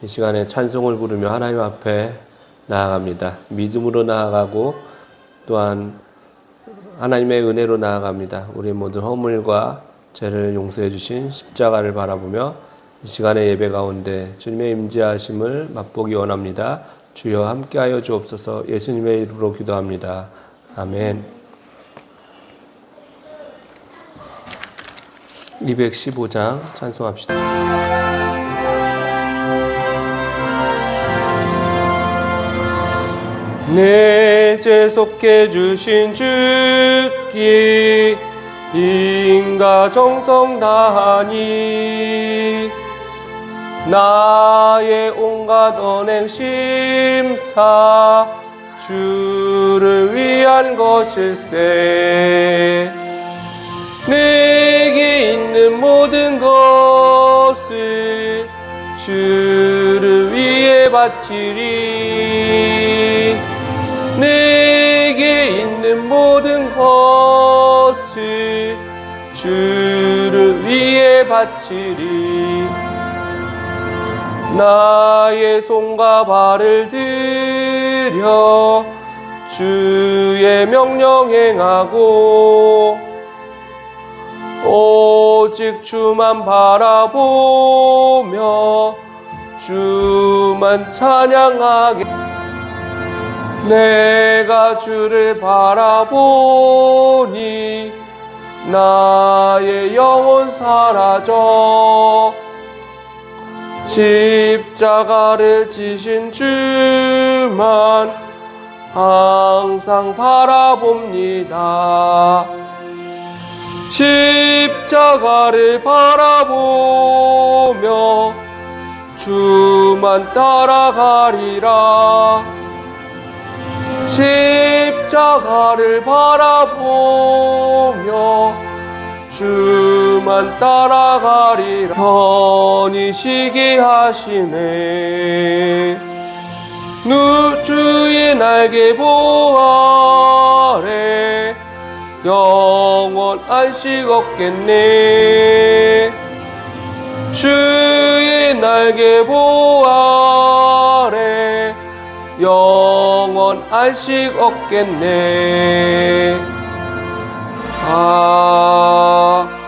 이 시간에 찬송을 부르며 하나님 앞에 나아갑니다. 믿음으로 나아가고 또한 하나님의 은혜로 나아갑니다. 우리 모든 허물과 죄를 용서해 주신 십자가를 바라보며 이 시간의 예배 가운데 주님의 임재하심을 맛보기 원합니다. 주여 함께하여 주옵소서. 예수님의 이름으로 기도합니다. 아멘. 215장 찬송합시다. 내 죄 속해 주신 주께 인가 정성 다하니 나의 온갖 언행 심사 주를 위한 것일세. 내게 있는 모든 것을 주를 위해 바치리. 내게 있는 모든 것을 주를 위해 바치리. 나의 손과 발을 들여 주의 명령 행하고 오직 주만 바라보며 주만 찬양하게. 내가 주를 바라보니 나의 영혼 사라져. 십자가를 지신 주만 항상 바라봅니다. 십자가를 바라보며 주만 따라가리라. 십자가를 바라보며 주만 따라가리라. 편히 쉬게 하시네. 주의 날개 보호 아래 영원 안식 얻겠네. 주의 날개 보호 아래 영원 안식 얻겠네. 아멘.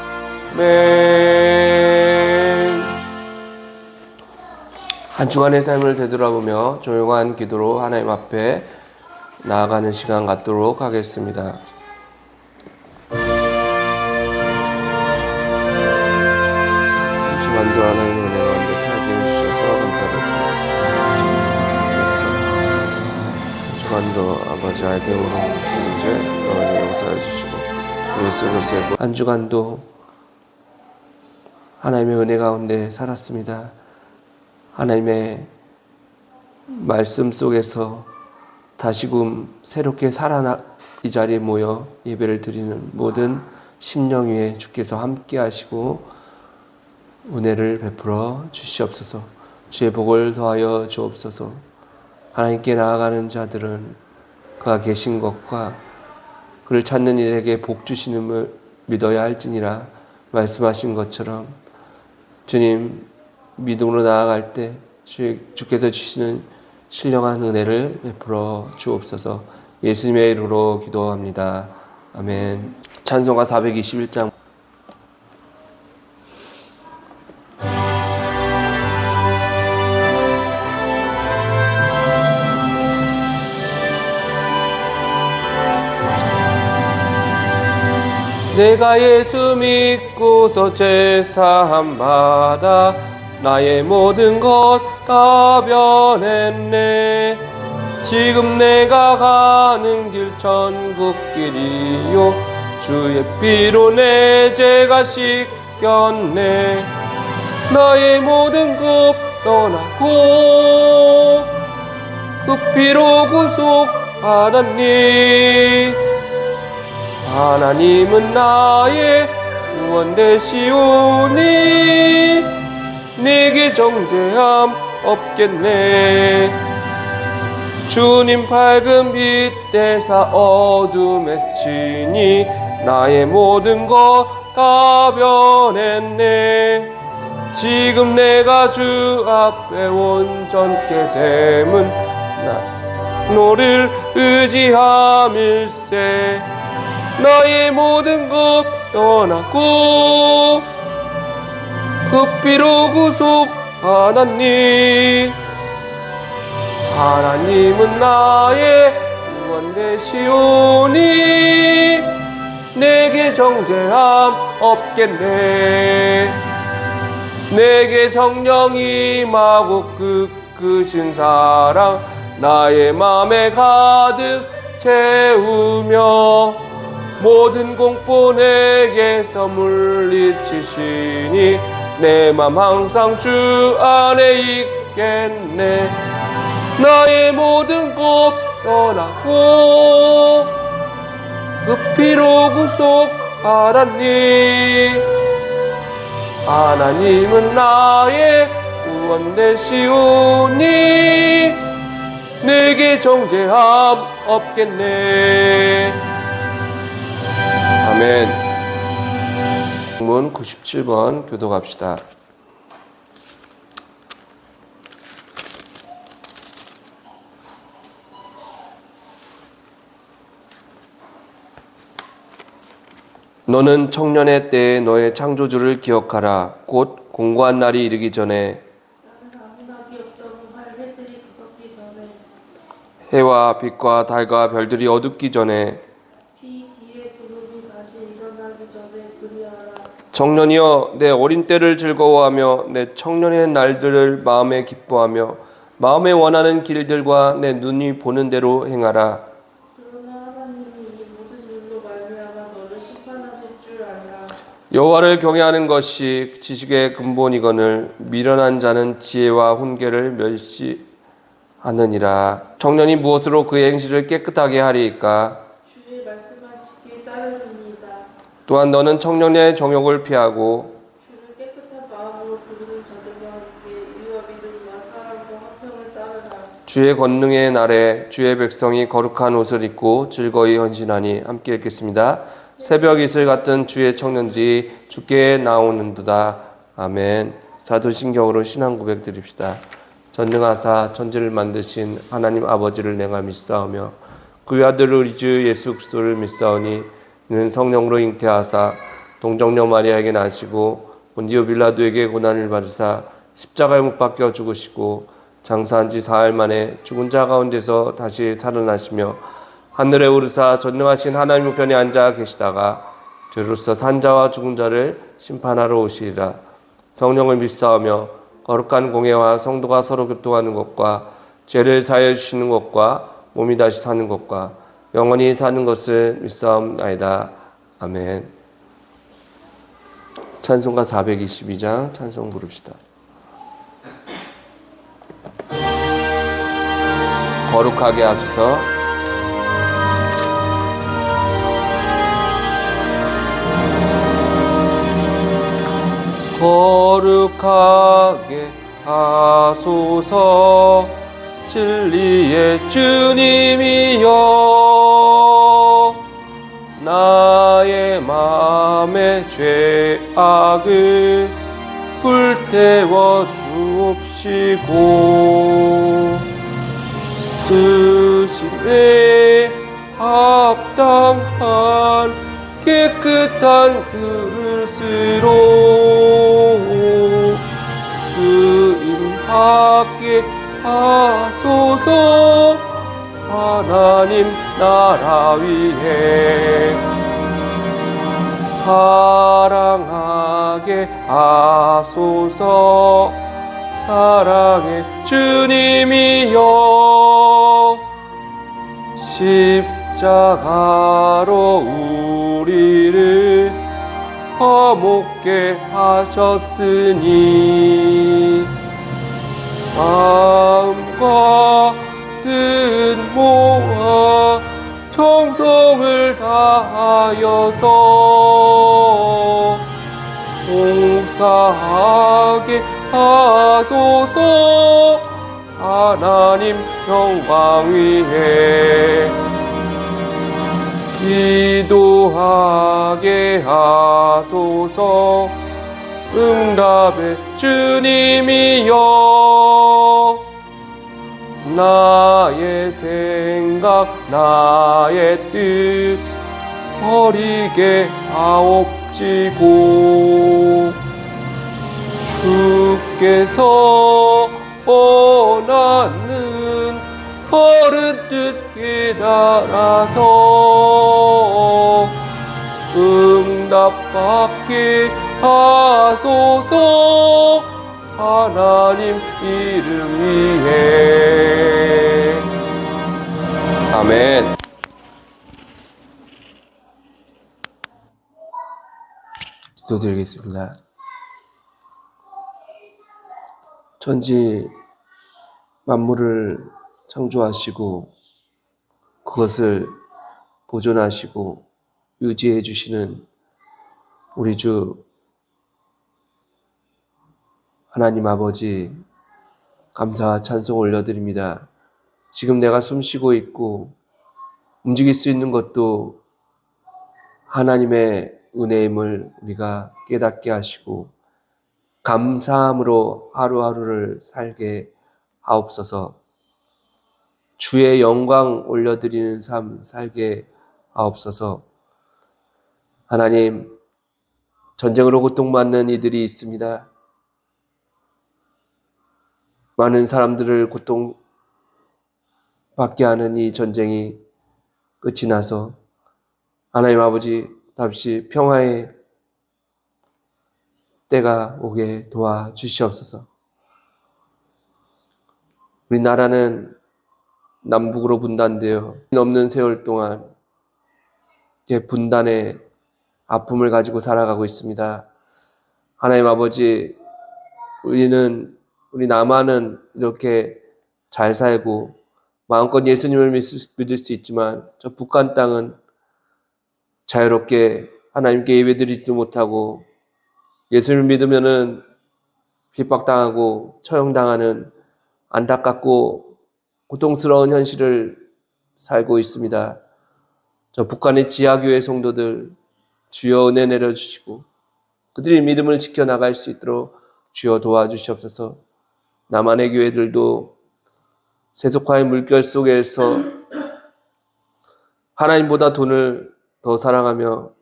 한 주간의 삶을 되돌아보며 조용한 기도로 하나님 앞에 나아가는 시간 갖도록 하겠습니다. 한 주간도 하나님의 은혜 가운데 살게 해주셔서 감사드립니다. 주간도 아버지 알게모로 이제 용서해 주시고 주 예수 그리스도의 한 주간도 하나님의 은혜 가운데 살았습니다. 하나님의 말씀 속에서 다시금 새롭게 이 자리에 모여 예배를 드리는 모든 심령 위에 주께서 함께 하시고 은혜를 베풀어 주시옵소서. 주의 복을 더하여 주옵소서. 하나님께 나아가는 자들은 그가 계신 것과 그를 찾는 이에게 복 주시는을 믿어야 할지니라 말씀하신 것처럼 주님 믿음으로 나아갈 때 주께서 주시는 신령한 은혜를 베풀어 주옵소서. 예수님의 이름으로 기도합니다. 아멘. 찬송가 421장. 내가 예수 믿고서 제사함 받아 나의 모든 것 다 변했네. 지금 내가 가는 길 천국길이요 주의 피로 내 죄가 씻겼네. 나의 모든 겁 떠나고 그 피로 구속 받았니. 하나님은 나의 구원 되시오니 내게 정죄함 없겠네. 주님 밝은 빛 대사 어둠에 치니 나의 모든 것 다 변했네. 지금 내가 주 앞에 온전케 됨은 너를 의지함일세. 나의 모든 것 떠나고 그 피로 구속하나니 하나님은 나의 구원 되시오니 내게 정죄함 없겠네. 내게 성령이 임하고 크신 사랑 나의 맘에 가득 채우며 모든 공포 내게서 물리치시니 내 맘 항상 주 안에 있겠네. 나의 모든 것 떠나고 그 피로 구속하라니 하나님은 나의 구원 되시오니 내게 정죄함 없겠네. 아멘. 문 97번 교독합시다. 너는 청년의 때에 너의 창조주를 기억하라. 곧 공고한 날이 이르기 전에 해와 빛과 달과 별들이 어둡기 전에 청년이여 내 어린 때를 즐거워하며 내 청년의 날들을 마음에 기뻐하며 마음에 원하는 길들과 내 눈이 보는 대로 행하라. 여호와를 경외하는 것이 지식의 근본이거늘 미련한 자는 지혜와 훈계를 멸시하느니라. 청년이 무엇으로 그의 행실을 깨끗하게 하리이까? 주의 말씀만 지키게 따르리이다. 또한 너는 청년의 정욕을 피하고 주를 깨끗한 마음으로 부르는 자들과 함께 의와 믿음과 사랑과 화평을 따르라. 주의 권능의 날에 주의 백성이 거룩한 옷을 입고 즐거이 헌신하니. 함께 읽겠습니다. 새벽 이슬 같은 주의 청년들이 주께 나오는도다. 아멘. 사도신경으로 신앙 고백 드립시다. 전능하사 천지를 만드신 하나님 아버지를 내가 믿사오며 그의 아들 우리 주 예수 그리스도를 믿사오니 이는 성령으로 잉태하사 동정녀 마리아에게 나시고 본디오 빌라도에게 고난을 받으사 십자가에 못 박혀 죽으시고 장사한 지 사흘 만에 죽은 자 가운데서 다시 살아나시며 하늘에 오르사 전능하신 하나님 우편에 앉아 계시다가 죄로서 산 자와 죽은 자를 심판하러 오시리라. 성령을 믿사오며 거룩한 공예와 성도가 서로 교통하는 것과 죄를 사하여 주시는 것과 몸이 다시 사는 것과 영원히 사는 것을 믿사옵나이다. 아멘. 찬송가 422장 찬송 부릅시다. 거룩하게 하소서. 거룩하게 하소서. 진리의 주님이여 나의 마음의 죄악을 불태워 주옵시고 쓰심에 합당한 깨끗한 그릇으로 쓰임받게 하소서. 하나님 나라 위에 사랑하게 하소서. 사랑의 주님이여 십자가로 우리를 화목게 하셨으니 마음과 뜻 모아 정성을 다하여서 봉사하게 하소서. 하나님 영광 위에 기도하게 하소서. 응답의 주님이여 나의 생각 나의 뜻 버리게 하옵시고 주께서 원하는 바른 뜻 깨달아서 응답받게 하소서 하나님 이름 위에 아멘. 기도드리겠습니다. 천지 만물을 창조하시고 그것을 보존하시고 유지해 주시는 우리 주 하나님 아버지 감사와 찬송 올려드립니다. 지금 내가 숨쉬고 있고 움직일 수 있는 것도 하나님의 은혜임을 우리가 깨닫게 하시고 감사함으로 하루하루를 살게 하옵소서. 주의 영광 올려드리는 삶 살게 하옵소서. 하나님, 전쟁으로 고통받는 이들이 있습니다. 많은 사람들을 고통받게 하는 이 전쟁이 끝이 나서 하나님 아버지 다시 평화의 때가 오게 도와주시옵소서. 우리나라는 남북으로 분단되어 없는 세월 동안 분단의 아픔을 가지고 살아가고 있습니다. 하나님 아버지, 우리 남한은 이렇게 잘 살고 마음껏 예수님을 믿을 수 있지만 저 북한 땅은 자유롭게 하나님께 예배드리지도 못하고 예수님을 믿으면은 핍박당하고 처형당하는 안타깝고 고통스러운 현실을 살고 있습니다. 저 북한의 지하교회 성도들 주여 은혜 내려주시고 그들이 믿음을 지켜나갈 수 있도록 주여 도와주시옵소서. 남한의 교회들도 세속화의 물결 속에서 하나님보다 돈을 더 사랑하며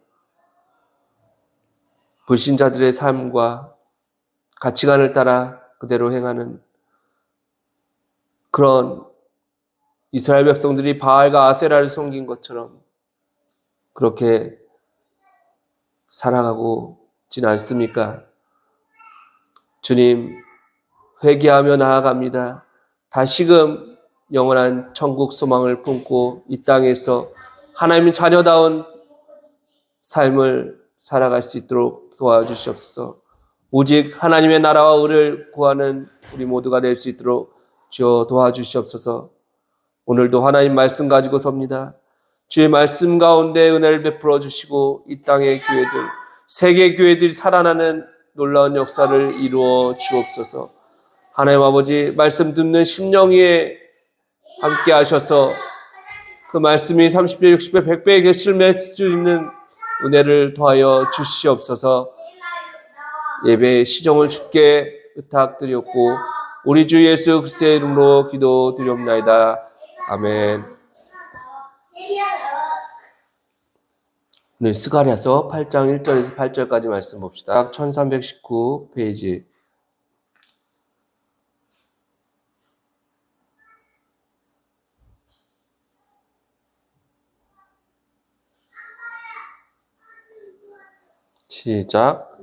불신자들의 삶과 가치관을 따라 그대로 행하는 그런 이스라엘 백성들이 바알과 아세라를 섬긴 것처럼 그렇게 살아가고 있지 않습니까? 주님, 회개하며 나아갑니다. 다시금 영원한 천국 소망을 품고 이 땅에서 하나님의 자녀다운 삶을 살아갈 수 있도록 도와주시옵소서. 오직 하나님의 나라와 의를 구하는 우리 모두가 될 수 있도록 주여 도와주시옵소서. 오늘도 하나님 말씀 가지고 섭니다. 주의 말씀 가운데 은혜를 베풀어 주시고 이 땅의 교회들, 세계 교회들이 살아나는 놀라운 역사를 이루어 주옵소서. 하나님 아버지, 말씀 듣는 심령 위에 함께 하셔서 그 말씀이 30배, 60배, 100배의 결실을 맺을 수 있는 은혜를 더하여 주시옵소서. 예배의 시종을 주께 부탁드렸고 우리 주 예수 그리스도의 이름으로 기도드리옵나이다. 아멘. 네, 스가랴서 8장 1절에서 8절까지 말씀 봅시다. 1319 페이지. 시작.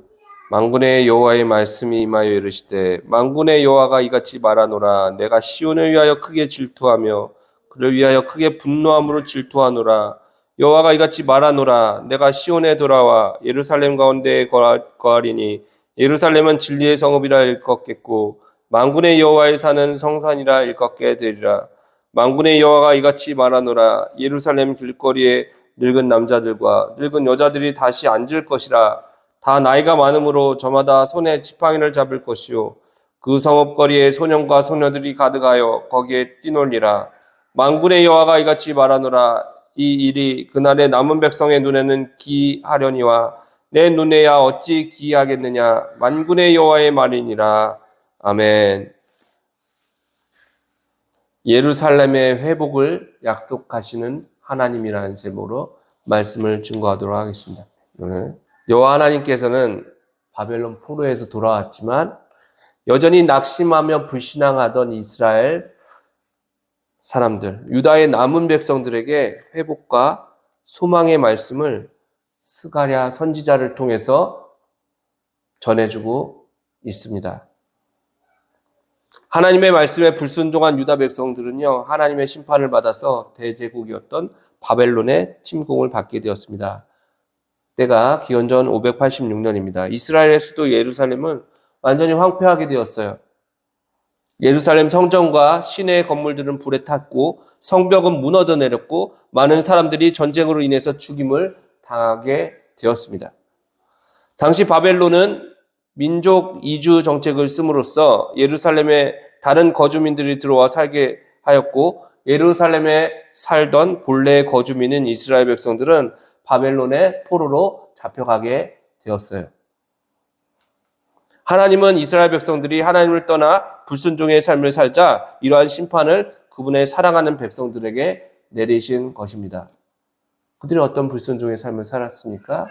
만군의 여호와의 말씀이 임하여 이르시되 만군의 여호와가 이같이 말하노라. 내가 시온을 위하여 크게 질투하며 그를 위하여 크게 분노함으로 질투하노라. 여호와가 이같이 말하노라. 내가 시온에 돌아와 예루살렘 가운데에 거하리니 예루살렘은 진리의 성읍이라 일컫겠고 만군의 여호와의 산은 성산이라 일컫게 되리라. 만군의 여호와가 이같이 말하노라. 예루살렘 길거리에 늙은 남자들과 늙은 여자들이 다시 앉을 것이라. 다 나이가 많으므로 저마다 손에 지팡이를 잡을 것이요 그 성읍거리에 소년과 소녀들이 가득하여 거기에 뛰놀리라. 만군의 여호와가 이같이 말하노라. 이 일이 그날의 남은 백성의 눈에는 기하려니와 내 눈에야 어찌 기이하겠느냐. 만군의 여호와의 말이니라. 아멘. 예루살렘의 회복을 약속하시는 하나님이라는 제목으로 말씀을 증거하도록 하겠습니다. 여호와 하나님께서는 바벨론 포로에서 돌아왔지만 여전히 낙심하며 불신앙하던 이스라엘 사람들, 유다의 남은 백성들에게 회복과 소망의 말씀을 스가랴 선지자를 통해서 전해주고 있습니다. 하나님의 말씀에 불순종한 유다 백성들은요, 하나님의 심판을 받아서 대제국이었던 바벨론의 침공을 받게 되었습니다. 때가 기원전 586년입니다. 이스라엘의 수도 예루살렘은 완전히 황폐하게 되었어요. 예루살렘 성전과 시내의 건물들은 불에 탔고 성벽은 무너져 내렸고 많은 사람들이 전쟁으로 인해서 죽임을 당하게 되었습니다. 당시 바벨론은 민족 이주 정책을 씀으로써 예루살렘에 다른 거주민들이 들어와 살게 하였고 예루살렘에 살던 본래의 거주민인 이스라엘 백성들은 바벨론의 포로로 잡혀가게 되었어요. 하나님은 이스라엘 백성들이 하나님을 떠나 불순종의 삶을 살자 이러한 심판을 그분의 사랑하는 백성들에게 내리신 것입니다. 그들이 어떤 불순종의 삶을 살았습니까?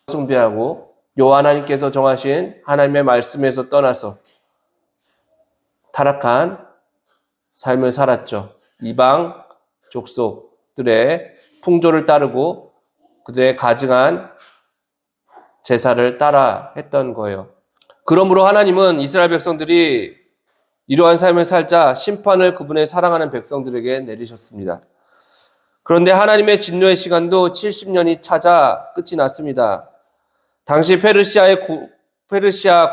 숭배하고 여호와 하나님께서 정하신 하나님의 말씀에서 떠나서 타락한 삶을 살았죠. 이방 족속들의 풍조를 따르고 그들의 가증한 제사를 따라 했던 거예요. 그러므로 하나님은 이스라엘 백성들이 이러한 삶을 살자 심판을 그분의 사랑하는 백성들에게 내리셨습니다. 그런데 하나님의 진노의 시간도 70년이 찾아 끝이 났습니다. 당시 페르시아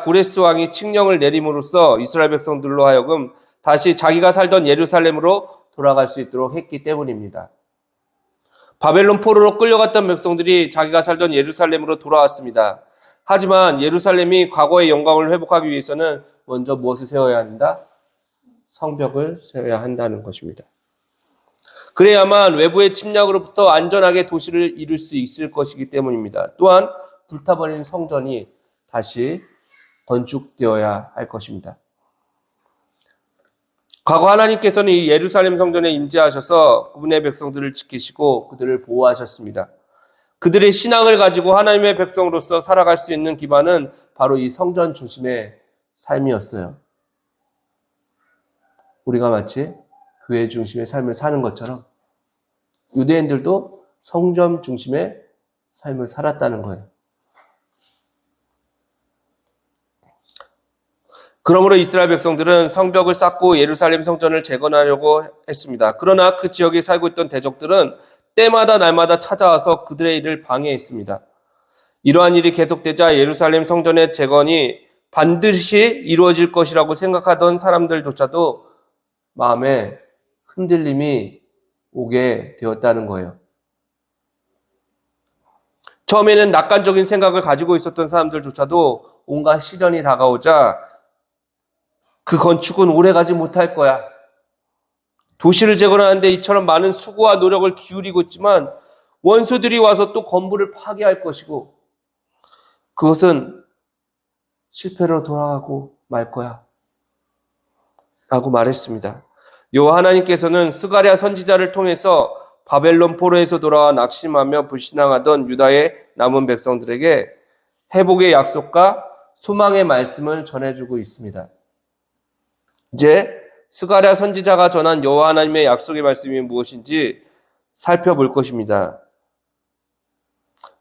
고레스 왕이 칙령을 내림으로써 이스라엘 백성들로 하여금 다시 자기가 살던 예루살렘으로 돌아갈 수 있도록 했기 때문입니다. 바벨론 포로로 끌려갔던 백성들이 자기가 살던 예루살렘으로 돌아왔습니다. 하지만 예루살렘이 과거의 영광을 회복하기 위해서는 먼저 무엇을 세워야 한다? 성벽을 세워야 한다는 것입니다. 그래야만 외부의 침략으로부터 안전하게 도시를 이룰 수 있을 것이기 때문입니다. 또한 불타버린 성전이 다시 건축되어야 할 것입니다. 과거 하나님께서는 이 예루살렘 성전에 임재하셔서 그분의 백성들을 지키시고 그들을 보호하셨습니다. 그들의 신앙을 가지고 하나님의 백성으로서 살아갈 수 있는 기반은 바로 이 성전 중심의 삶이었어요. 우리가 마치 교회 중심의 삶을 사는 것처럼 유대인들도 성전 중심의 삶을 살았다는 거예요. 그러므로 이스라엘 백성들은 성벽을 쌓고 예루살렘 성전을 재건하려고 했습니다. 그러나 그 지역에 살고 있던 대적들은 때마다 날마다 찾아와서 그들의 일을 방해했습니다. 이러한 일이 계속되자 예루살렘 성전의 재건이 반드시 이루어질 것이라고 생각하던 사람들조차도 마음에 흔들림이 오게 되었다는 거예요. 처음에는 낙관적인 생각을 가지고 있었던 사람들조차도 온갖 시련이 다가오자 그 건축은 오래가지 못할 거야. 도시를 재건하는데 이처럼 많은 수고와 노력을 기울이고 있지만 원수들이 와서 또 건물을 파괴할 것이고 그것은 실패로 돌아가고 말 거야. 라고 말했습니다. 여호와 하나님께서는 스가랴 선지자를 통해서 바벨론 포로에서 돌아와 낙심하며 불신앙하던 유다의 남은 백성들에게 회복의 약속과 소망의 말씀을 전해주고 있습니다. 이제 스가랴 선지자가 전한 여호와 하나님의 약속의 말씀이 무엇인지 살펴볼 것입니다.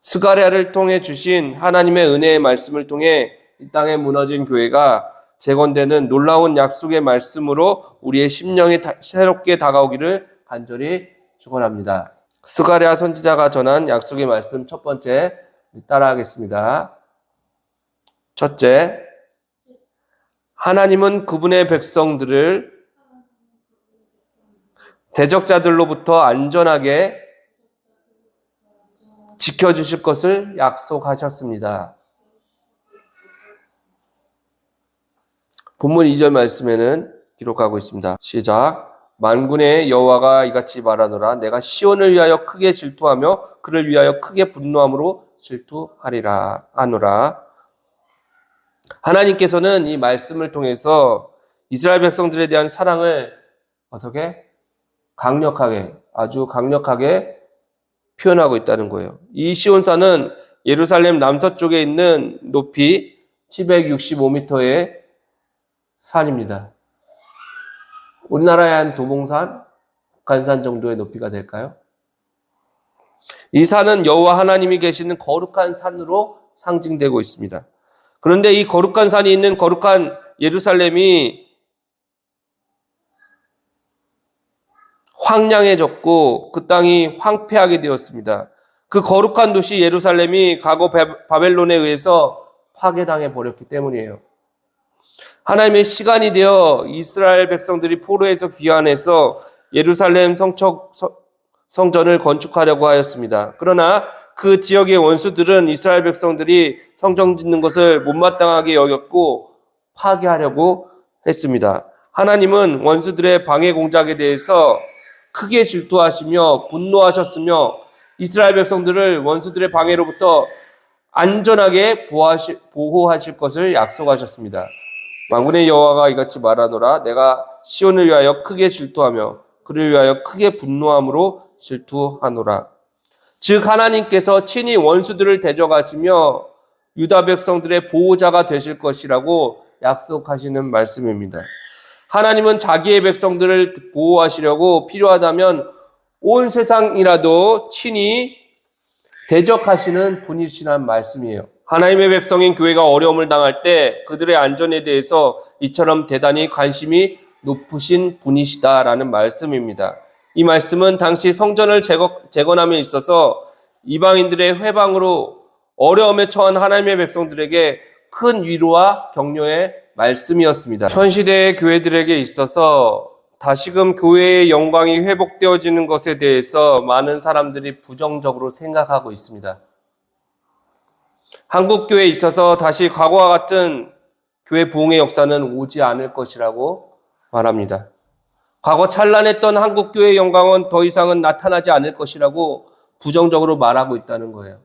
스가랴를 통해 주신 하나님의 은혜의 말씀을 통해 이 땅에 무너진 교회가 재건되는 놀라운 약속의 말씀으로 우리의 심령이 새롭게 다가오기를 간절히 축원합니다. 스가랴 선지자가 전한 약속의 말씀 첫 번째 따라하겠습니다. 첫째, 하나님은 그분의 백성들을 대적자들로부터 안전하게 지켜주실 것을 약속하셨습니다. 본문 2절 말씀에는 기록하고 있습니다. 시작. 만군의 여호와가 이같이 말하노라. 내가 시온을 위하여 크게 질투하며 그를 위하여 크게 분노함으로 질투하리라 하노라. 하나님께서는 이 말씀을 통해서 이스라엘 백성들에 대한 사랑을 어떻게? 강력하게, 아주 강력하게 표현하고 있다는 거예요. 이 시온산은 예루살렘 남서쪽에 있는 높이 765m의 산입니다. 우리나라의 한 도봉산, 북한산 정도의 높이가 될까요? 이 산은 여호와 하나님이 계시는 거룩한 산으로 상징되고 있습니다. 그런데 이 거룩한 산이 있는 거룩한 예루살렘이 황량해졌고 그 땅이 황폐하게 되었습니다. 그 거룩한 도시 예루살렘이 과거 바벨론에 의해서 파괴당해 버렸기 때문이에요. 하나님의 시간이 되어 이스라엘 백성들이 포로에서 귀환해서 예루살렘 성전을 건축하려고 하였습니다. 그러나 그 지역의 원수들은 이스라엘 백성들이 성전 짓는 것을 못마땅하게 여겼고 파괴하려고 했습니다. 하나님은 원수들의 방해 공작에 대해서 크게 질투하시며 분노하셨으며 이스라엘 백성들을 원수들의 방해로부터 안전하게 보호하실 것을 약속하셨습니다. 만군의 여호와가 이같이 말하노라. 내가 시온을 위하여 크게 질투하며 그를 위하여 크게 분노함으로 질투하노라. 즉 하나님께서 친히 원수들을 대적하시며 유다 백성들의 보호자가 되실 것이라고 약속하시는 말씀입니다. 하나님은 자기의 백성들을 보호하시려고 필요하다면 온 세상이라도 친히 대적하시는 분이시란 말씀이에요. 하나님의 백성인 교회가 어려움을 당할 때 그들의 안전에 대해서 이처럼 대단히 관심이 높으신 분이시다라는 말씀입니다. 이 말씀은 당시 성전을 재건함에 있어서 이방인들의 회방으로 어려움에 처한 하나님의 백성들에게 큰 위로와 격려의 말씀이었습니다. 현 시대의 교회들에게 있어서 다시금 교회의 영광이 회복되어지는 것에 대해서 많은 사람들이 부정적으로 생각하고 있습니다. 한국 교회에 있어서 다시 과거와 같은 교회 부흥의 역사는 오지 않을 것이라고 말합니다. 과거 찬란했던 한국 교회의 영광은 더 이상은 나타나지 않을 것이라고 부정적으로 말하고 있다는 거예요.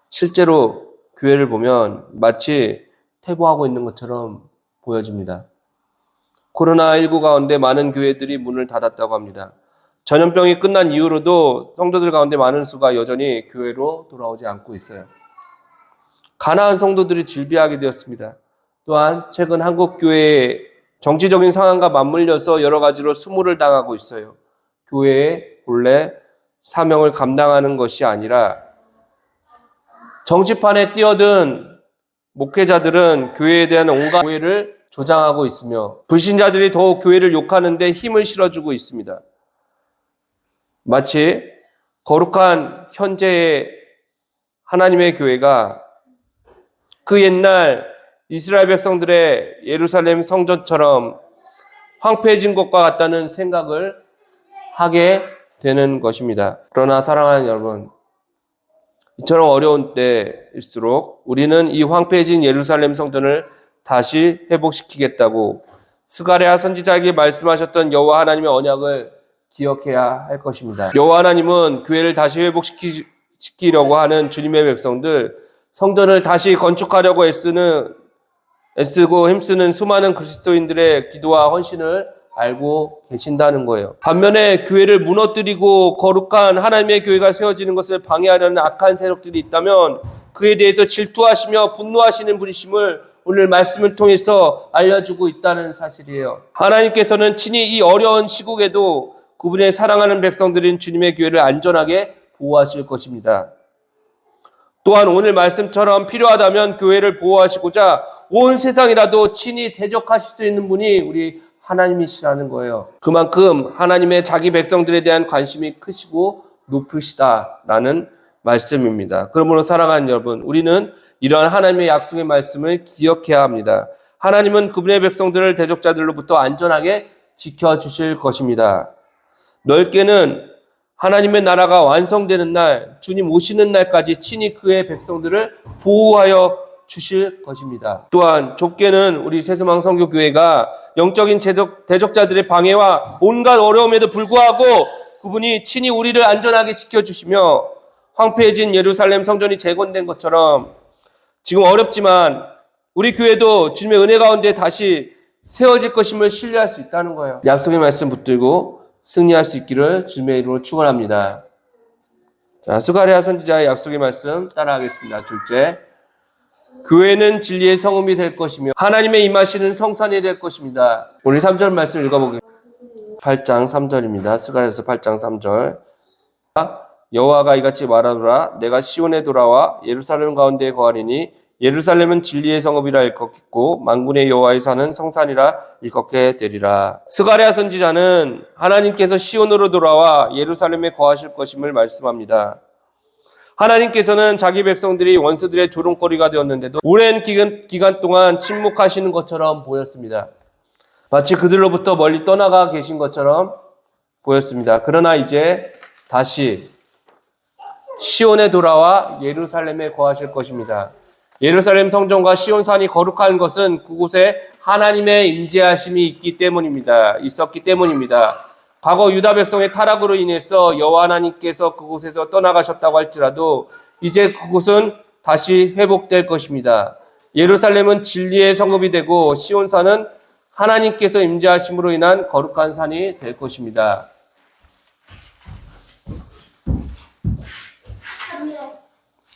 실제로 교회를 보면 마치 퇴보하고 있는 것처럼 보여집니다. 코로나19 가운데 많은 교회들이 문을 닫았다고 합니다. 전염병이 끝난 이후로도 성도들 가운데 많은 수가 여전히 교회로 돌아오지 않고 있어요. 가난한 성도들이 질비하게 되었습니다. 또한 최근 한국 교회의 정치적인 상황과 맞물려서 여러 가지로 수모를 당하고 있어요. 교회의 본래 사명을 감당하는 것이 아니라 정치판에 뛰어든 목회자들은 교회에 대한 온갖 오해를 조장하고 있으며 불신자들이 더욱 교회를 욕하는 데 힘을 실어주고 있습니다. 마치 거룩한 현재의 하나님의 교회가 그 옛날 이스라엘 백성들의 예루살렘 성전처럼 황폐해진 것과 같다는 생각을 하게 되는 것입니다. 그러나 사랑하는 여러분, 이처럼 어려운 때일수록 우리는 이 황폐해진 예루살렘 성전을 다시 회복시키겠다고 스가랴 선지자에게 말씀하셨던 여호와 하나님의 언약을 기억해야 할 것입니다. 여호와 하나님은 교회를 다시 회복시키려고 하는 주님의 백성들, 성전을 다시 건축하려고 애쓰고 힘쓰는 수많은 그리스도인들의 기도와 헌신을 알고 계신다는 거예요. 반면에 교회를 무너뜨리고 거룩한 하나님의 교회가 세워지는 것을 방해하려는 악한 세력들이 있다면 그에 대해서 질투하시며 분노하시는 분이심을 오늘 말씀을 통해서 알려주고 있다는 사실이에요. 하나님께서는 친히 이 어려운 시국에도 그분의 사랑하는 백성들인 주님의 교회를 안전하게 보호하실 것입니다. 또한 오늘 말씀처럼 필요하다면 교회를 보호하시고자 온 세상이라도 친히 대적하실 수 있는 분이 우리 하나님이시라는 거예요. 그만큼 하나님의 자기 백성들에 대한 관심이 크시고 높으시다라는 말씀입니다. 그러므로 사랑하는 여러분, 우리는 이러한 하나님의 약속의 말씀을 기억해야 합니다. 하나님은 그분의 백성들을 대적자들로부터 안전하게 지켜주실 것입니다. 넓게는 하나님의 나라가 완성되는 날, 주님 오시는 날까지 친히 그의 백성들을 보호하여 주실 것입니다. 또한 좁게는 우리 새소망 선교교회가 영적인 대적자들의 방해와 온갖 어려움에도 불구하고 그분이 친히 우리를 안전하게 지켜주시며 황폐해진 예루살렘 성전이 재건된 것처럼 지금 어렵지만 우리 교회도 주님의 은혜 가운데 다시 세워질 것임을 신뢰할 수 있다는 거예요. 약속의 말씀 붙들고 승리할 수 있기를 주님의 이름으로 축원합니다. 자, 스가랴 선지자의 약속의 말씀 따라하겠습니다. 둘째, 교회는 진리의 성읍이 될 것이며 하나님의 임하시는 성산이 될 것입니다. 우리 3절 말씀 읽어보겠습니다. 8장 3절입니다. 스가랴서 8장 3절. 여호와가 이같이 말하노라. 내가 시온에 돌아와 예루살렘 가운데에 거하리니 예루살렘은 진리의 성읍이라 일컫겠고 만군의 여호와의 산은 성산이라 일컫게 되리라. 스가랴 선지자는 하나님께서 시온으로 돌아와 예루살렘에 거하실 것임을 말씀합니다. 하나님께서는 자기 백성들이 원수들의 조롱거리가 되었는데도 오랜 기간 동안 침묵하시는 것처럼 보였습니다. 마치 그들로부터 멀리 떠나가 계신 것처럼 보였습니다. 그러나 이제 다시 시온에 돌아와 예루살렘에 거하실 것입니다. 예루살렘 성전과 시온산이 거룩한 것은 그곳에 하나님의 임재하심이 있었기 때문입니다. 과거 유다 백성의 타락으로 인해서 여호와 하나님께서 그곳에서 떠나가셨다고 할지라도 이제 그곳은 다시 회복될 것입니다. 예루살렘은 진리의 성읍이 되고 시온산은 하나님께서 임재하심으로 인한 거룩한 산이 될 것입니다.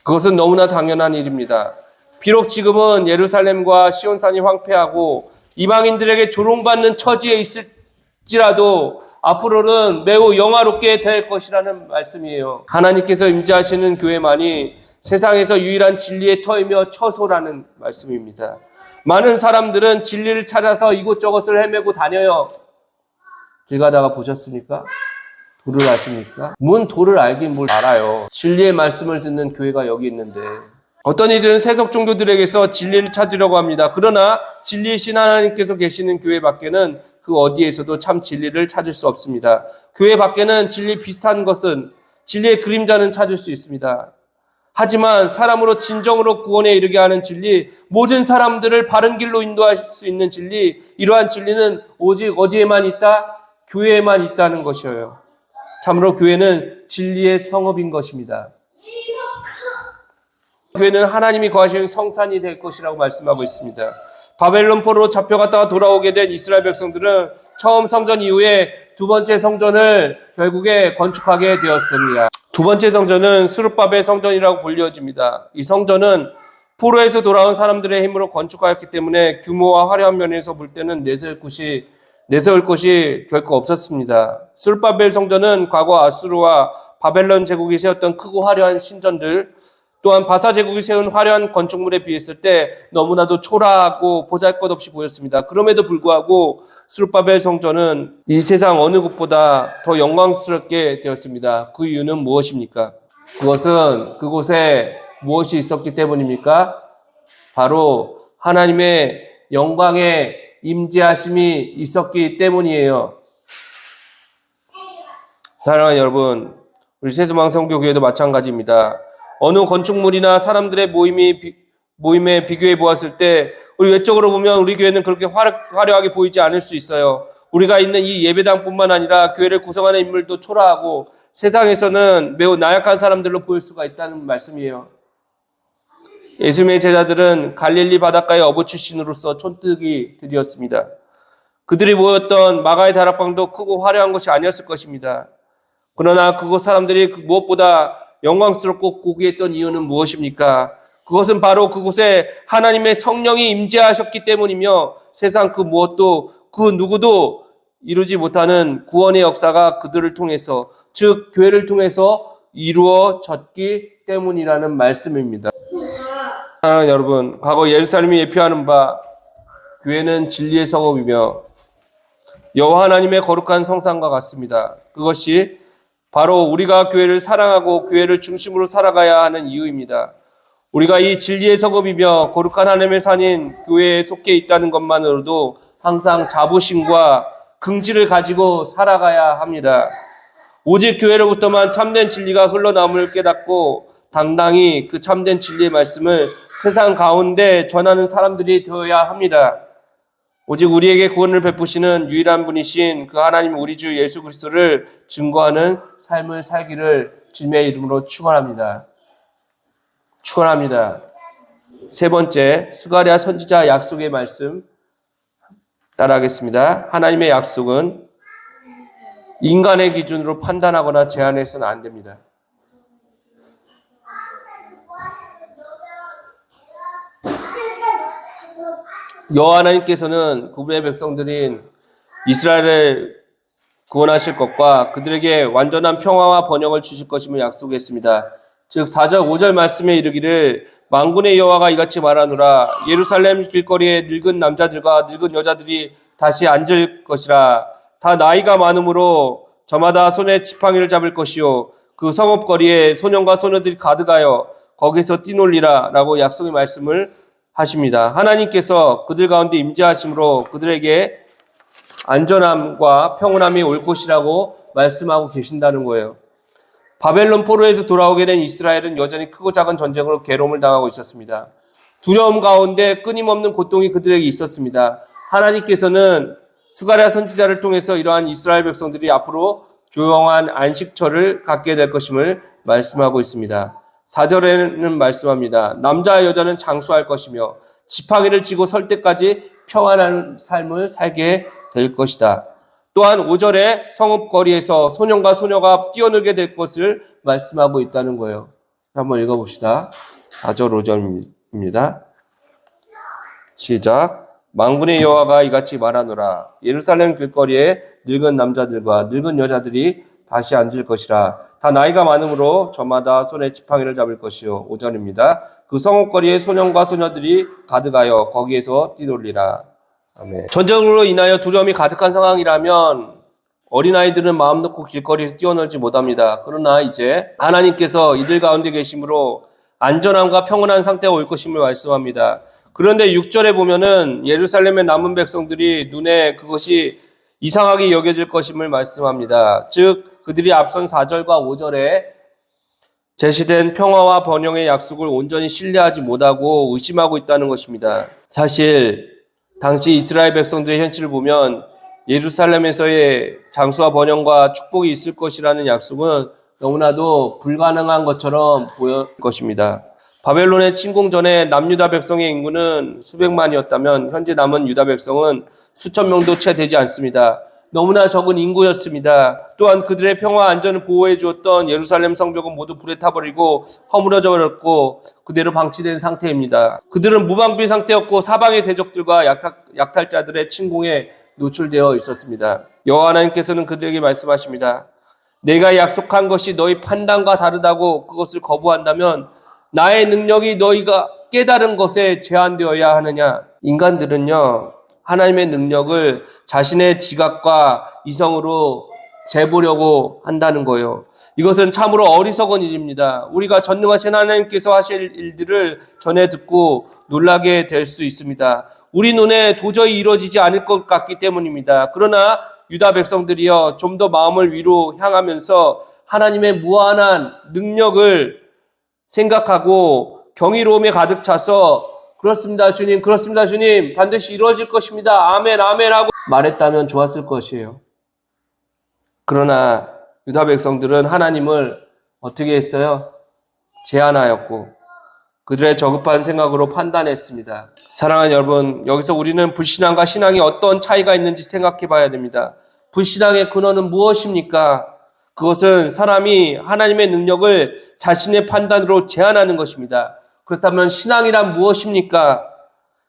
그것은 너무나 당연한 일입니다. 비록 지금은 예루살렘과 시온산이 황폐하고 이방인들에게 조롱받는 처지에 있을지라도 앞으로는 매우 영화롭게 될 것이라는 말씀이에요. 하나님께서 임재하시는 교회만이 세상에서 유일한 진리의 터이며 처소라는 말씀입니다. 많은 사람들은 진리를 찾아서 이곳저곳을 헤매고 다녀요. 길 가다가 보셨습니까? 도를 아십니까? 도를 알긴 뭘 알아요. 진리의 말씀을 듣는 교회가 여기 있는데 어떤 이들은 세속 종교들에게서 진리를 찾으려고 합니다. 그러나 진리이신 하나님께서 계시는 교회 밖에는 그 어디에서도 참 진리를 찾을 수 없습니다. 교회 밖에는 진리 비슷한 것은 진리의 그림자는 찾을 수 있습니다. 하지만 사람으로 진정으로 구원에 이르게 하는 진리, 모든 사람들을 바른 길로 인도할 수 있는 진리, 이러한 진리는 오직 어디에만 있다? 교회에만 있다는 것이에요. 참으로 교회는 진리의 성읍인 것입니다. 교회는 하나님이 거하시는 성산이 될 것이라고 말씀하고 있습니다. 바벨론 포로로 잡혀갔다가 돌아오게 된 이스라엘 백성들은 처음 성전 이후에 두 번째 성전을 결국에 건축하게 되었습니다. 두 번째 성전은 스룹바벨 성전이라고 불려집니다. 이 성전은 포로에서 돌아온 사람들의 힘으로 건축하였기 때문에 규모와 화려한 면에서 볼 때는 내세울 것이 결코 없었습니다. 스룹바벨 성전은 과거 아수르와 바벨론 제국이 세웠던 크고 화려한 신전들, 또한 바사 제국이 세운 화려한 건축물에 비했을 때 너무나도 초라하고 보잘것없이 보였습니다. 그럼에도 불구하고 스룹바벨 성전은 이 세상 어느 곳보다 더 영광스럽게 되었습니다. 그 이유는 무엇입니까? 그것은 그곳에 무엇이 있었기 때문입니까? 바로 하나님의 영광의 임재하심이 있었기 때문이에요. 사랑하는 여러분, 우리 새소망 선교교회도 마찬가지입니다. 어느 건축물이나 사람들의 모임에 비교해 보았을 때 우리 외적으로 보면 우리 교회는 그렇게 화려하게 보이지 않을 수 있어요. 우리가 있는 이 예배당뿐만 아니라 교회를 구성하는 인물도 초라하고 세상에서는 매우 나약한 사람들로 보일 수가 있다는 말씀이에요. 예수님의 제자들은 갈릴리 바닷가의 어부 출신으로서 촌뜨기들이었습니다. 그들이 모였던 마가의 다락방도 크고 화려한 것이 아니었을 것입니다. 그러나 그곳 사람들이 무엇보다 영광스럽고 고귀했던 이유는 무엇입니까? 그것은 바로 그곳에 하나님의 성령이 임재하셨기 때문이며 세상 그 무엇도 그 누구도 이루지 못하는 구원의 역사가 그들을 통해서, 즉 교회를 통해서 이루어졌기 때문이라는 말씀입니다. 사랑하는 여러분, 과거 예루살렘이 예표하는 바 교회는 진리의 성읍이며 여호와 하나님의 거룩한 성산과 같습니다. 그것이 바로 우리가 교회를 사랑하고 교회를 중심으로 살아가야 하는 이유입니다. 우리가 이 진리의 성읍이며 거룩한 하나님의 산인 교회에 속해 있다는 것만으로도 항상 자부심과 긍지를 가지고 살아가야 합니다. 오직 교회로부터만 참된 진리가 흘러나옴을 깨닫고 당당히 그 참된 진리의 말씀을 세상 가운데 전하는 사람들이 되어야 합니다. 오직 우리에게 구원을 베푸시는 유일한 분이신 그 하나님 우리 주 예수 그리스도를 증거하는 삶을 살기를 주님의 이름으로 축원합니다. 축원합니다. 세 번째, 스가랴 선지자 약속의 말씀 따라하겠습니다. 하나님의 약속은 인간의 기준으로 판단하거나 제한해서는 안 됩니다. 여호와 하나님께서는 그분의 백성들인 이스라엘을 구원하실 것과 그들에게 완전한 평화와 번영을 주실 것임을 약속했습니다. 즉 4절 5절 말씀에 이르기를 만군의 여호와가 이같이 말하노라 예루살렘 길거리에 늙은 남자들과 늙은 여자들이 다시 앉을 것이라 다 나이가 많으므로 저마다 손에 지팡이를 잡을 것이요 그 성읍거리에 소년과 소녀들이 가득하여 거기서 뛰놀리라 라고 약속의 말씀을 하십니다. 하나님께서 그들 가운데 임재하심으로 그들에게 안전함과 평온함이 올 것이라고 말씀하고 계신다는 거예요. 바벨론 포로에서 돌아오게 된 이스라엘은 여전히 크고 작은 전쟁으로 괴로움을 당하고 있었습니다. 두려움 가운데 끊임없는 고통이 그들에게 있었습니다. 하나님께서는 스가랴 선지자를 통해서 이러한 이스라엘 백성들이 앞으로 조용한 안식처를 갖게 될 것임을 말씀하고 있습니다. 4절에는 말씀합니다. 남자와 여자는 장수할 것이며 지팡이를 쥐고 설 때까지 평안한 삶을 살게 될 것이다. 또한 5절에 성읍거리에서 소년과 소녀가 뛰어놀게 될 것을 말씀하고 있다는 거예요. 한번 읽어봅시다. 4절 5절입니다. 시작. 만군의 여호와가 이같이 말하노라 예루살렘 길거리에 늙은 남자들과 늙은 여자들이 다시 앉을 것이라 다 나이가 많으므로 저마다 손에 지팡이를 잡을 것이요 5절입니다. 그 성읍거리에 소년과 소녀들이 가득하여 거기에서 뛰놀리라. 아멘. 전쟁으로 인하여 두려움이 가득한 상황이라면 어린아이들은 마음 놓고 길거리에서 뛰어놀지 못합니다. 그러나 이제 하나님께서 이들 가운데 계심으로 안전함과 평온한 상태가 올 것임을 말씀합니다. 그런데 6절에 보면은 예루살렘의 남은 백성들이 눈에 그것이 이상하게 여겨질 것임을 말씀합니다. 즉 그들이 앞선 4절과 5절에 제시된 평화와 번영의 약속을 온전히 신뢰하지 못하고 의심하고 있다는 것입니다. 사실 당시 이스라엘 백성들의 현실을 보면 예루살렘에서의 장수와 번영과 축복이 있을 것이라는 약속은 너무나도 불가능한 것처럼 보였을 것입니다. 바벨론의 침공 전에 남유다 백성의 인구는 수백만이었다면 현재 남은 유다 백성은 수천 명도 채 되지 않습니다. 너무나 적은 인구였습니다. 또한 그들의 평화 안전을 보호해 주었던 예루살렘 성벽은 모두 불에 타버리고 허물어져 버렸고 그대로 방치된 상태입니다. 그들은 무방비 상태였고 사방의 대적들과 약탈자들의 침공에 노출되어 있었습니다. 여호와 하나님께서는 그들에게 말씀하십니다. 내가 약속한 것이 너희 판단과 다르다고 그것을 거부한다면 나의 능력이 너희가 깨달은 것에 제한되어야 하느냐. 인간들은요 하나님의 능력을 자신의 지각과 이성으로 재보려고 한다는 거예요. 이것은 참으로 어리석은 일입니다. 우리가 전능하신 하나님께서 하실 일들을 전해 듣고 놀라게 될 수 있습니다. 우리 눈에 도저히 이루어지지 않을 것 같기 때문입니다. 그러나 유다 백성들이여 좀 더 마음을 위로 향하면서 하나님의 무한한 능력을 생각하고 경이로움에 가득 차서 그렇습니다 주님, 그렇습니다 주님, 반드시 이루어질 것입니다. 아멘, 아멘 하고 말했다면 좋았을 것이에요. 그러나 유다 백성들은 하나님을 어떻게 했어요? 제한하였고 그들의 저급한 생각으로 판단했습니다. 사랑하는 여러분, 여기서 우리는 불신앙과 신앙이 어떤 차이가 있는지 생각해 봐야 됩니다. 불신앙의 근원은 무엇입니까? 그것은 사람이 하나님의 능력을 자신의 판단으로 제한하는 것입니다. 그렇다면 신앙이란 무엇입니까?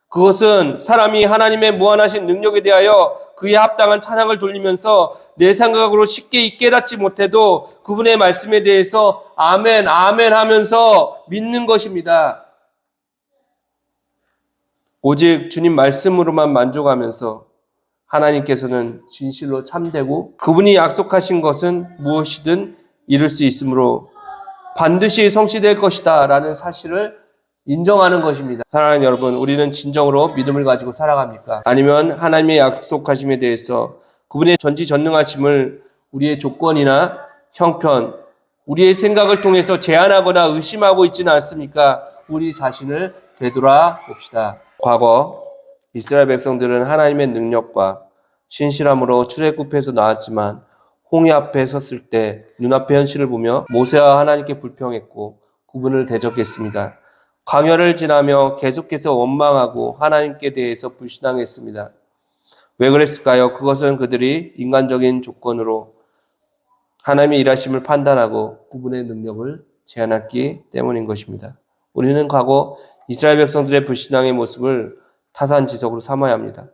그것은 사람이 하나님의 무한하신 능력에 대하여 그에 합당한 찬양을 돌리면서 내 생각으로 쉽게 깨닫지 못해도 그분의 말씀에 대해서 아멘, 아멘 하면서 믿는 것입니다. 오직 주님 말씀으로만 만족하면서 하나님께서는 진실로 참되고 그분이 약속하신 것은 무엇이든 이룰 수 있으므로 반드시 성취될 것이다 라는 사실을 인정하는 것입니다. 사랑하는 여러분, 우리는 진정으로 믿음을 가지고 살아갑니까? 아니면 하나님의 약속하심에 대해서 그분의 전지전능하심을 우리의 조건이나 형편 우리의 생각을 통해서 제한하거나 의심하고 있지는 않습니까? 우리 자신을 되돌아 봅시다. 과거 이스라엘 백성들은 하나님의 능력과 신실함으로 출애굽해서 나왔지만 홍해 앞에 섰을 때 눈앞의 현실을 보며 모세와 하나님께 불평했고 구분을 대적했습니다. 광야를 지나며 계속해서 원망하고 하나님께 대해서 불신앙했습니다. 왜 그랬을까요? 그것은 그들이 인간적인 조건으로 하나님의 일하심을 판단하고 구분의 능력을 제한했기 때문인 것입니다. 우리는 과거 이스라엘 백성들의 불신앙의 모습을 타산지석으로 삼아야 합니다.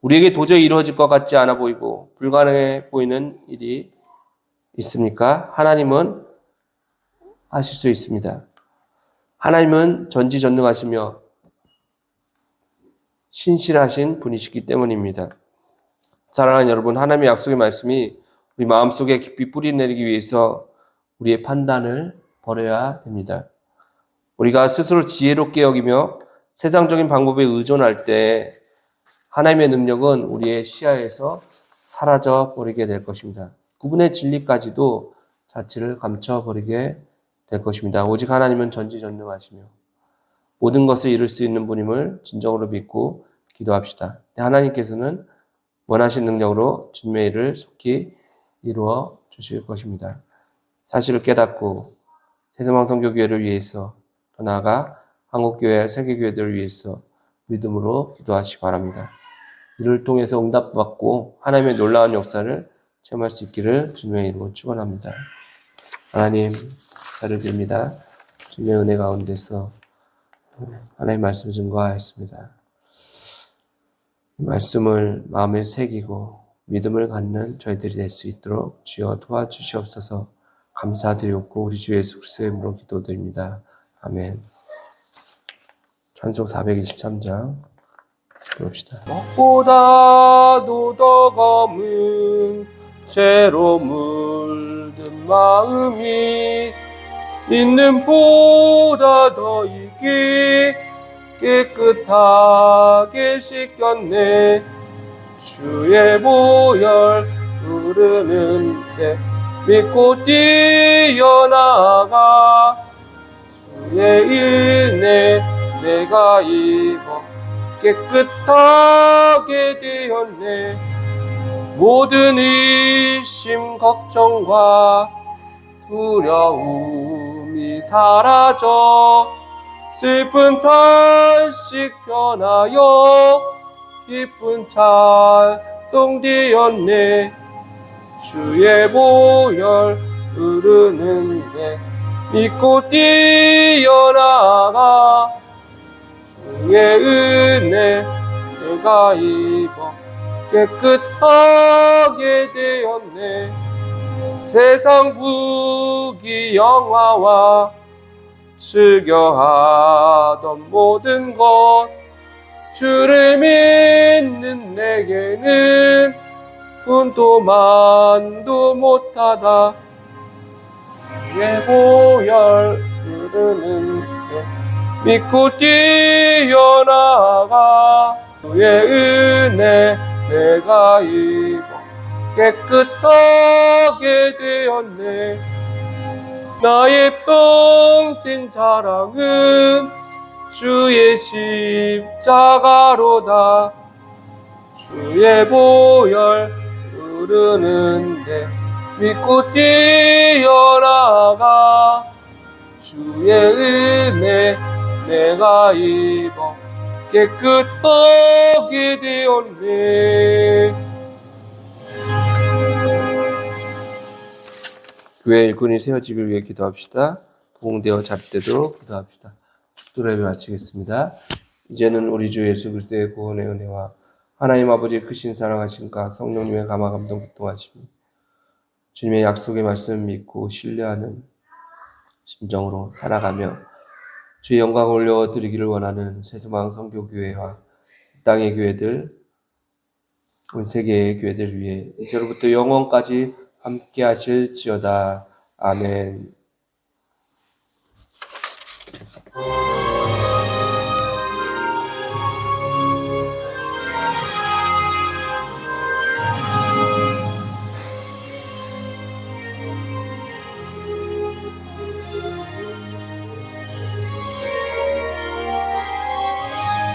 우리에게 도저히 이루어질 것 같지 않아 보이고 불가능해 보이는 일이 있습니까? 하나님은 하실 수 있습니다. 하나님은 전지전능하시며 신실하신 분이시기 때문입니다. 사랑하는 여러분, 하나님의 약속의 말씀이 우리 마음속에 깊이 뿌리 내리기 위해서 우리의 판단을 버려야 됩니다. 우리가 스스로 지혜롭게 여기며 세상적인 방법에 의존할 때 하나님의 능력은 우리의 시야에서 사라져 버리게 될 것입니다. 구분의 진리까지도 자취를 감춰버리게 될 것입니다. 오직 하나님은 전지전능하시며 모든 것을 이룰 수 있는 분임을 진정으로 믿고 기도합시다. 하나님께서는 원하신 능력으로 주님의 일을 속히 이루어 주실 것입니다. 사실을 깨닫고 세상성교교회를 위해서 더 나아가 한국교회, 세계교회들을 위해서 믿음으로 기도하시기 바랍니다. 이를 통해서 응답받고 하나님의 놀라운 역사를 체험할 수 있기를 주님의 이름으로 축원합니다. 하나님, 저를 빕니다. 주님의 은혜 가운데서 하나님의 말씀을 증거하였습니다. 이 말씀을 마음에 새기고 믿음을 갖는 저희들이 될 수 있도록 주여 도와주시옵소서. 감사드렸고 우리 주 예수 그리스도의 이름으로 기도드립니다. 아멘. 찬송 423장 봅시다. 무엇보다도 더 검은 죄로 물든 마음이 있는 보다 더 익기 깨끗하게 씻겼네. 주의 보혈 흐르는데 믿고 뛰어나가 주의 은혜 내가 입어 깨끗하게 되었네. 모든 의심 걱정과 두려움이 사라져 슬픈 탄식 변하여 기쁜 찬송 되었네. 주의 보혈 흐르는데 믿고 뛰어나가 주의 은혜 내가 입어 깨끗하게 되었네. 세상 부귀 영화와 즐겨하던 모든 것 주를 믿는 내게는 분도 만도 못하다. 주의 보혈 흐르는데 믿고 뛰어나가 주의 은혜 내가 입어 깨끗하게 되었네. 나의 평생 자랑은 주의 십자가로다. 주의 보혈 흐르는데 믿고 뛰어나가 주의 은혜 내가 입어 깨끗하게 되었네. 교회 일꾼이 세워지기를 위해 기도합시다. 부흥되어 자립되도록 기도합시다. 축도를 예배 마치겠습니다. 이제는 우리 주 예수 그리스도의 구원의 은혜와 하나님 아버지의 크신 사랑하심과 성령님의 감화 감동 교통하심, 주님의 약속의 말씀을 믿고 신뢰하는 심정으로 살아가며 주의 영광을 올려드리기를 원하는 세수망 성교교회와 땅의 교회들, 온 세계의 교회들 위해 이제로부터 영원까지 함께 하실지어다. 아멘.